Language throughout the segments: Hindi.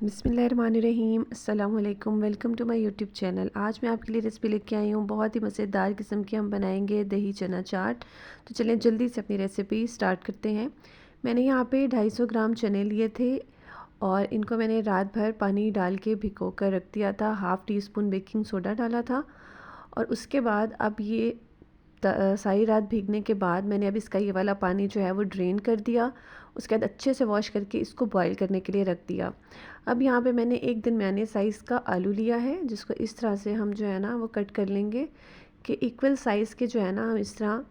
बिस्मिल्लाहिर्रहमानिर्रहीम अस्सलाम वालेकुम। Welcome to my YouTube channel. आज मैं आपके लिए रेसिपी लेके आई हूँ, बहुत ही मज़ेदार किस्म की हम बनाएंगे दही चना चाट। तो चलें जल्दी से अपनी रेसिपी स्टार्ट करते हैं। मैंने यहाँ पे 250 ग्राम चने लिए थे और इनको मैंने रात भर पानी डाल के भिगो कर रख दिया था। Half tea spoon baking soda डाला था और उसके बाद अब ये सारी रात भीगने के बाद मैंने अब इसका ये वाला पानी जो है वो ड्रेन कर दिया। उसके बाद अच्छे से वॉश करके इसको बॉईल करने के लिए रख दिया। अब यहाँ पे मैंने एक दिन मैंने साइज़ का आलू लिया है, जिसको इस तरह से हम जो है ना वो कट कर लेंगे कि इक्वल साइज़ के जो है ना हम इस तरह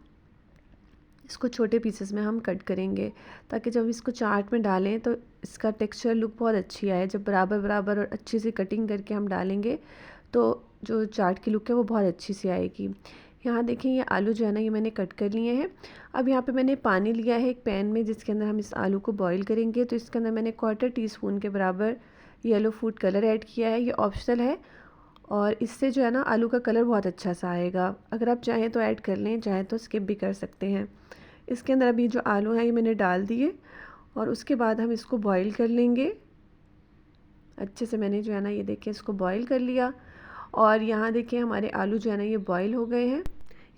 इसको छोटे पीसेस में हम कट करेंगे, ताकि जब इसको चाट में डालें तो इसका टेक्सचर लुक बहुत अच्छी आए। जब बराबर बराबर और अच्छी सी कटिंग करके हम डालेंगे तो जो चाट की लुक है वो बहुत अच्छी सी आएगी। यहाँ देखें ये आलू जो है ना ये मैंने कट कर लिए हैं। अब यहाँ पे मैंने पानी लिया है एक पैन में, जिसके अंदर हम इस आलू को बॉईल करेंगे। तो इसके अंदर मैंने 1/4 टीस्पून के बराबर येलो फूड कलर ऐड किया है। ये ऑप्शनल है और इससे जो है ना आलू का कलर बहुत अच्छा सा आएगा। अगर आप चाहें तो ऐड कर लें, चाहें तो स्किप भी कर सकते हैं। इसके अंदर अभी जो आलू हैं ये मैंने डाल दिए और उसके बाद हम इसको बॉईल कर लेंगे। अच्छे से मैंने जो है ना ये देखिए इसको बॉईल कर लिया और यहाँ देखिए हमारे आलू जो है ना ये बॉईल हो गए हैं।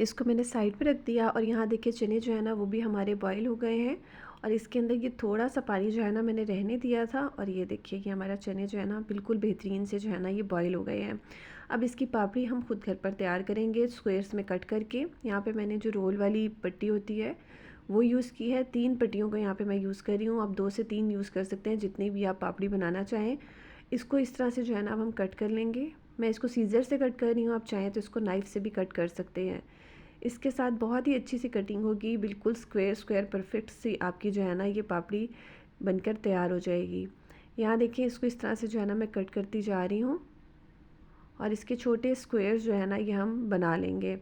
इसको मैंने साइड पे रख दिया और यहाँ देखिए चने जो है ना वो भी हमारे बॉईल हो गए हैं और इसके अंदर ये थोड़ा सा पानी जो है ना मैंने रहने दिया था और ये देखिए कि हमारा चने जो है ना बिल्कुल बेहतरीन से जो है ना ये बॉईल हो गए हैं। अब इसकी पापड़ी हम खुद घर पर तैयार करेंगे स्क्वेयर्स में कट करके। यहाँ पे मैंने जो रोल वाली पट्टी होती है वो यूज़ की है। 3 पट्टियों को यहाँ पे मैं यूज़ कर रही हूँ। आप 2 से 3 यूज़ कर सकते हैं, जितनी भी आप पापड़ी बनाना चाहें। इसको इस तरह से जो है ना अब हम कट कर लेंगे। मैं इसको सीज़र से कट कर रही हूँ, आप चाहें तो इसको नाइफ़ से भी कट कर सकते हैं। इसके साथ बहुत ही अच्छी सी कटिंग होगी, बिल्कुल स्क्वायर स्क्वायर परफेक्ट सी आपकी जो है ना ये पापड़ी बनकर तैयार हो जाएगी। यहाँ देखिए इसको इस तरह से जो है ना मैं कट करती जा रही हूँ और इसके छोटे स्क्वायर्स जो है ना ये हम बना लेंगे।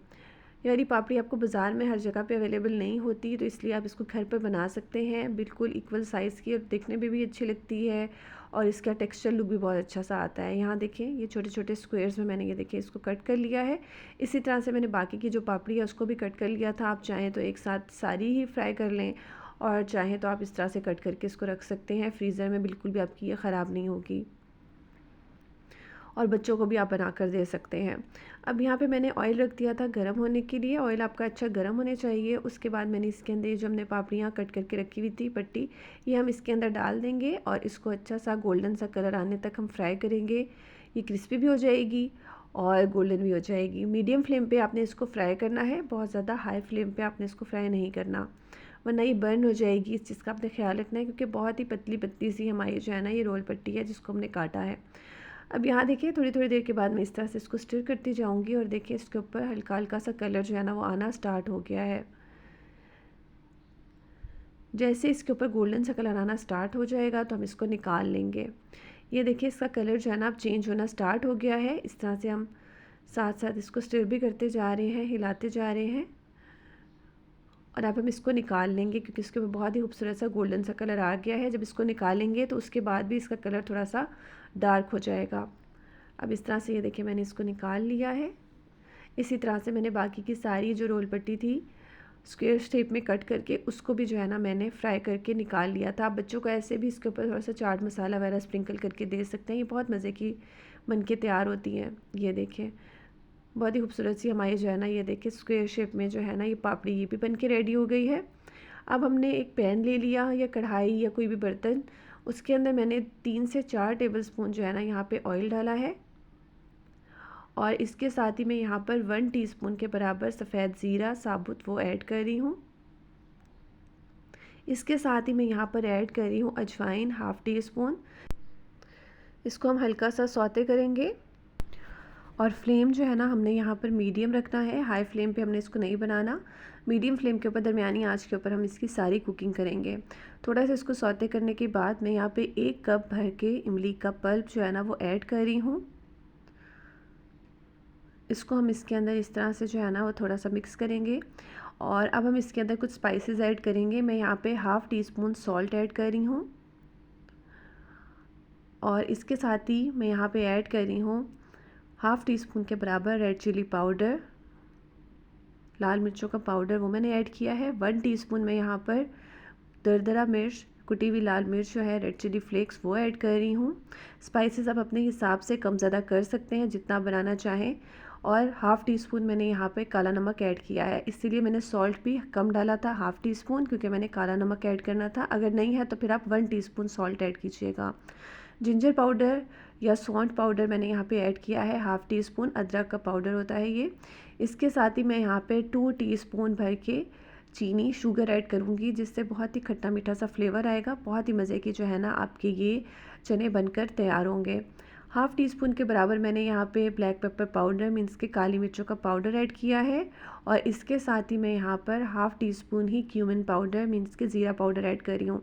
ये वाली पापड़ी आपको बाज़ार में हर जगह पे अवेलेबल नहीं होती, तो इसलिए आप इसको घर पर बना सकते हैं। बिल्कुल इक्वल साइज़ की और देखने में भी अच्छी लगती है और इसका टेक्सचर लुक भी बहुत अच्छा सा आता है। यहाँ देखें ये छोटे छोटे स्क्वायर्स में मैंने ये देखिए इसको कट कर लिया है। इसी तरह से मैंने बाकी की जो पापड़ी है उसको भी कट कर लिया था। आप चाहें तो एक साथ सारी ही फ्राई कर लें और चाहें तो आप इस तरह से कट करके इसको रख सकते हैं फ्रीज़र में, बिल्कुल भी आपकी ये ख़राब नहीं होगी और बच्चों को भी आप बना कर दे सकते हैं। अब यहाँ पे मैंने ऑयल रख दिया था गरम होने के लिए। ऑयल आपका अच्छा गरम होने चाहिए। उसके बाद मैंने इसके अंदर जो हमने पापड़ियाँ कट करके रखी हुई थी पट्टी, ये हम इसके अंदर डाल देंगे और इसको अच्छा सा गोल्डन सा कलर आने तक हम फ्राई करेंगे। ये क्रिस्पी भी हो जाएगी और गोल्डन भी हो जाएगी। मीडियम फ्लेम पर आपने इसको फ्राई करना है, बहुत ज़्यादा हाई फ्लेम पर आपने इसको फ्राई नहीं करना, वरना ये बर्न हो जाएगी। इस चीज़ का आपने ख्याल रखना है, क्योंकि बहुत ही पतली पतली सी हमारी जो है ना ये रोल पट्टी है जिसको हमने काटा है। अब यहाँ देखिए थोड़ी थोड़ी देर के बाद मैं इस तरह से इसको स्टिर करती जाऊँगी और देखिए इसके ऊपर हल्का हल्का सा कलर जो है ना वो आना स्टार्ट हो गया है। जैसे इसके ऊपर गोल्डन सा कलर आना स्टार्ट हो जाएगा तो हम इसको निकाल लेंगे। ये देखिए इसका कलर जो है ना अब चेंज होना स्टार्ट हो गया है। इस तरह से हम साथ साथ इसको स्टिर भी करते जा रहे हैं, हिलाते जा रहे हैं और अब हम इसको निकाल लेंगे, क्योंकि इसके ऊपर बहुत ही खूबसूरत सा गोल्डन सा कलर आ गया है। जब इसको निकालेंगे तो उसके बाद भी इसका कलर थोड़ा सा डार्क हो जाएगा। अब इस तरह से ये देखिए मैंने इसको निकाल लिया है। इसी तरह से मैंने बाकी की सारी जो रोल पट्टी थी स्क्वायर शेप में कट करके उसको भी जो है ना मैंने फ्राई करके निकाल लिया था। आप बच्चों को ऐसे भी इसके ऊपर थोड़ा सा चाट मसाला वगैरह स्प्रिंकल करके दे सकते हैं। ये बहुत मज़े की बन के तैयार होती हैं। ये देखें बहुत ही खूबसूरत सी हमारी जो है ना ये देखिए स्क्वायर शेप में जो है ना ये पापड़ी ये भी बन के रेडी हो गई है। अब हमने एक पैन ले लिया या कढ़ाई या कोई भी बर्तन, उसके अंदर मैंने 3 से 4 टेबलस्पून जो है ना यहाँ पे ऑयल डाला है और इसके साथ ही मैं यहाँ पर 1 टीस्पून के बराबर सफ़ेद ज़ीरा साबुत वो ऐड कर रही हूँ। इसके साथ ही मैं यहाँ पर ऐड कर रही हूँ अजवाइन हाफ़ टी स्पून। इसको हम हल्का सा सौते करेंगे और फ्लेम जो है ना हमने यहाँ पर मीडियम रखना है, हाई फ्लेम पे हमने इसको नहीं बनाना। मीडियम फ्लेम के ऊपर दरमियानी आंच के ऊपर हम इसकी सारी कुकिंग करेंगे। थोड़ा सा इसको सौते करने के बाद मैं यहाँ पे 1 कप भर के इमली का पल्प जो है ना वो ऐड कर रही हूँ। इसको हम इसके अंदर इस तरह से जो है ना वो थोड़ा सा मिक्स करेंगे और अब हम इसके अंदर कुछ स्पाइसेस ऐड करेंगे। मैं यहाँ पे half tea spoon salt add कर रही हूँ और इसके साथ ही मैं यहाँ पे ऐड कर रही हूँ हाफ़ टी स्पून के बराबर रेड चिली पाउडर, लाल मिर्चों का पाउडर वो मैंने ऐड किया है। 1 टीस्पून मैं यहाँ पर दरदरा मिर्च कुटी हुई लाल मिर्च जो है, रेड चिली फ्लेक्स वो ऐड कर रही हूँ। स्पाइसेस आप अपने हिसाब से कम ज़्यादा कर सकते हैं जितना बनाना चाहें। और हाफ़ टी स्पून मैंने यहाँ पे काला नमक ऐड किया है, इसीलिए मैंने सॉल्ट भी कम डाला था, हाफ़ टी स्पून, क्योंकि मैंने काला नमक ऐड करना था। अगर नहीं है तो फिर आप 1 टीस्पून सॉल्ट ऐड कीजिएगा। जिंजर पाउडर या सौंठ पाउडर मैंने यहाँ पे ऐड किया है, हाफ़ टी स्पून अदरक का पाउडर होता है ये। इसके साथ ही मैं यहाँ पे 2 टीस्पून भर के चीनी शुगर ऐड करूँगी, जिससे बहुत ही खट्टा मीठा सा फ्लेवर आएगा। बहुत ही मज़े की जो है ना आपके ये चने बनकर तैयार होंगे। हाफ़ टी स्पून के बराबर मैंने यहाँ पे ब्लैक पेपर पाउडर मीन्स के काली मिर्चों का पाउडर ऐड किया है। और इसके साथ ही मैं यहाँ पर हाफ़ टी स्पून ही क्यूमिन पाउडर मीन्स के ज़ीरा पाउडर ऐड कर रही हूँ।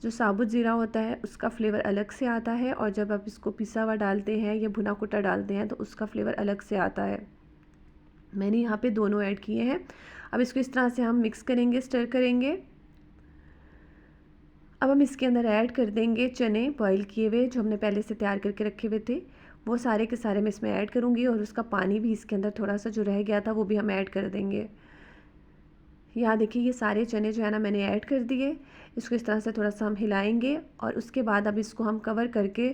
जो साबुत ज़ीरा होता है उसका फ्लेवर अलग से आता है, और जब आप इसको पिसा हुआ डालते हैं या भुना कुटा डालते हैं तो उसका फ्लेवर अलग से आता है। मैंने यहाँ पे दोनों ऐड किए हैं। अब इसको इस तरह से हम मिक्स करेंगे, स्टर करेंगे। अब हम इसके अंदर ऐड कर देंगे चने बॉईल किए हुए जो हमने पहले से तैयार करके रखे हुए थे, वो सारे के सारे मैं इसमें ऐड करूँगी। और उसका पानी भी इसके अंदर थोड़ा सा जो रह गया था वो भी हम ऐड कर देंगे। यहाँ देखिए ये सारे चने जो है ना मैंने ऐड कर दिए। इसको इस तरह से थोड़ा सा हम हिलाएंगे और उसके बाद अब इसको हम कवर करके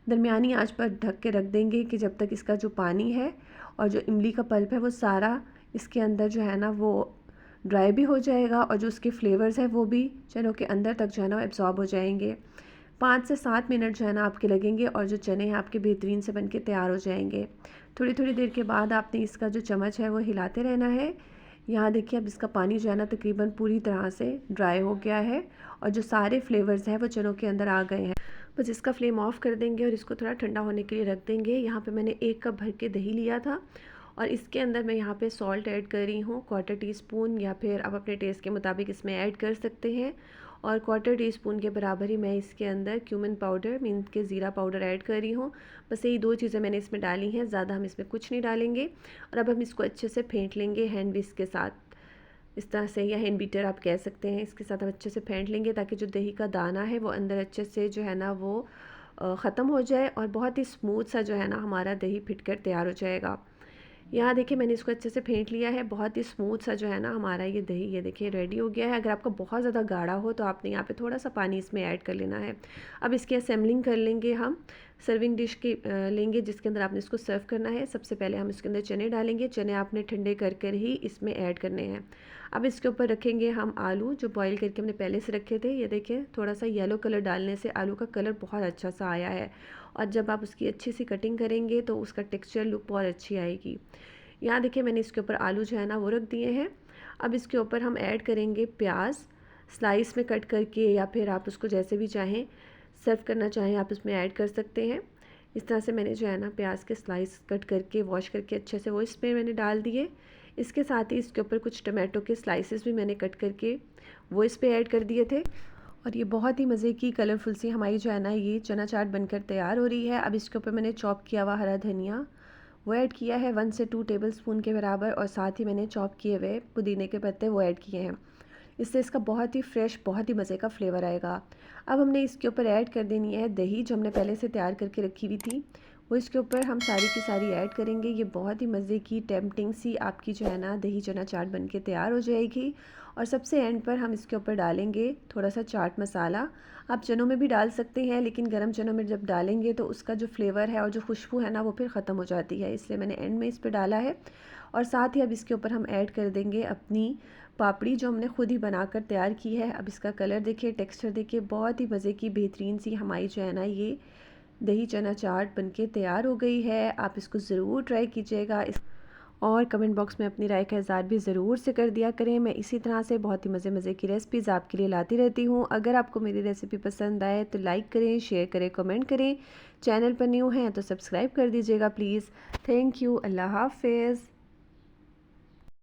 दरमियानी आंच पर ढक के रख देंगे कि जब तक इसका जो पानी है और जो इमली का पल्प है वो सारा इसके अंदर जो है ना वो ड्राई भी हो जाएगा, और जो उसके फ्लेवर्स हैं वो भी चनों के अंदर तक जो है ना एब्जॉर्ब हो जाएंगे। 5 से 7 मिनट जो है ना आपके लगेंगे और जो चने हैं आपके बेहतरीन से बनके तैयार हो जाएंगे। थोड़ी थोड़ी देर के बाद आपने इसका जो चम्मच है वो हिलाते रहना है। यहाँ देखिए अब इसका पानी जो है ना तकरीबन पूरी तरह से ड्राई हो गया है, और जो सारे फ्लेवर्स हैं वो चनों के अंदर आ गए हैं। बस इसका फ्लेम ऑफ कर देंगे और इसको थोड़ा ठंडा होने के लिए रख देंगे। यहाँ पे मैंने 1 कप भर के दही लिया था, और इसके अंदर मैं यहाँ पे सॉल्ट ऐड कर रही हूँ 1/4 टीस्पून, या फिर आप अपने टेस्ट के मुताबिक इसमें ऐड कर सकते हैं। और 1/4 टीस्पून के बराबर ही मैं इसके अंदर क्यूमिन पाउडर मीन्स के ज़ीरा पाउडर ऐड कर रही हूँ। बस यही 2 चीज़ें मैंने इसमें डाली हैं, ज़्यादा हम इसमें कुछ नहीं डालेंगे। और अब हम इसको अच्छे से फेंट लेंगे हैंड विस्क के साथ, इस तरह से, या हैंड बीटर आप कह सकते हैं। इसके साथ हम अच्छे से फेंट लेंगे ताकि जो दही का दाना है वो अंदर अच्छे से जो है ना वो ख़त्म हो जाए, और बहुत ही स्मूथ सा जो है ना हमारा दही फिट कर तैयार हो जाएगा। यहाँ देखिए मैंने इसको अच्छे से फेंट लिया है, बहुत ही स्मूथ सा जो है ना हमारा ये दही, ये देखिए रेडी हो गया है। अगर आपका बहुत ज़्यादा गाढ़ा हो तो आपने यहाँ पे थोड़ा सा पानी इसमें ऐड कर लेना है। अब इसकी असेंबलिंग कर लेंगे हम। सर्विंग डिश की लेंगे जिसके अंदर आपने इसको सर्व करना है। सबसे पहले हम इसके अंदर चने डालेंगे। चने आपने ठंडे कर कर ही इसमें ऐड करने हैं। अब इसके ऊपर रखेंगे हम आलू जो बॉईल करके हमने पहले से रखे थे। ये देखिए थोड़ा सा येलो कलर डालने से आलू का कलर बहुत अच्छा सा आया है, और जब आप उसकी अच्छी सी कटिंग करेंगे तो उसका टेक्स्चर लुक बहुत अच्छी आएगी। यहाँ देखिए मैंने इसके ऊपर आलू जो है ना वो रख दिए हैं। अब इसके ऊपर हम ऐड करेंगे प्याज, स्लाइस में कट करके, या फिर आप उसको जैसे भी चाहें सर्व करना चाहें आप उसमें ऐड कर सकते हैं। इस तरह से मैंने जो है ना प्याज के स्लाइस कट करके वॉश करके अच्छे से वो इसमें मैंने डाल दिए। इसके साथ ही इसके ऊपर कुछ टमाटो के स्लाइसेस भी मैंने कट करके वो इस पर ऐड कर दिए थे। और ये बहुत ही मज़े की कलरफुल सी हमारी जो है ना ये चना चाट बनकर तैयार हो रही है। अब इसके ऊपर मैंने चॉप किया हुआ हरा धनिया वो ऐड किया है 1 से 2 टेबलस्पून के बराबर, और साथ ही मैंने चॉप किए हुए पुदीने के पत्ते वो ऐड किए हैं। इससे इसका बहुत ही फ्रेश, बहुत ही मज़े का फ्लेवर आएगा। अब हमने इसके ऊपर ऐड कर देनी है दही जो हमने पहले से तैयार करके रखी हुई थी, वो इसके ऊपर हम सारी की सारी ऐड करेंगे। ये बहुत ही मज़े की टेम्पटिंग सी आपकी जो है ना दही चना चाट बन के तैयार हो जाएगी। और सबसे एंड पर हम इसके ऊपर डालेंगे थोड़ा सा चाट मसाला। आप चनों में भी डाल सकते हैं, लेकिन गरम चनों में जब डालेंगे तो उसका जो फ्लेवर है और जो खुशबू है ना वो फिर ख़त्म हो जाती है, इसलिए मैंने एंड में इस पर डाला है। और साथ ही अब इसके ऊपर हम ऐड कर देंगे अपनी पापड़ी जो हमने खुद ही बनाकर तैयार की है। अब इसका कलर देखिए, टेक्सचर देखिए, बहुत ही मज़े की बेहतरीन सी हमारी जो है ना ये दही चना चाट बनके तैयार हो गई है। आप इसको ज़रूर ट्राई कीजिएगा और कमेंट बॉक्स में अपनी राय का इज़हार भी ज़रूर से कर दिया करें। मैं इसी तरह से बहुत ही मज़े की रेसिपीज़ आपके लिए लाती रहती हूँ। अगर आपको मेरी रेसिपी पसंद आए तो लाइक करें, शेयर करें, कमेंट करें। चैनल पर न्यू हैं तो सब्सक्राइब कर दीजिएगा प्लीज़। Thank you. अल्लाह हाफ़िज़।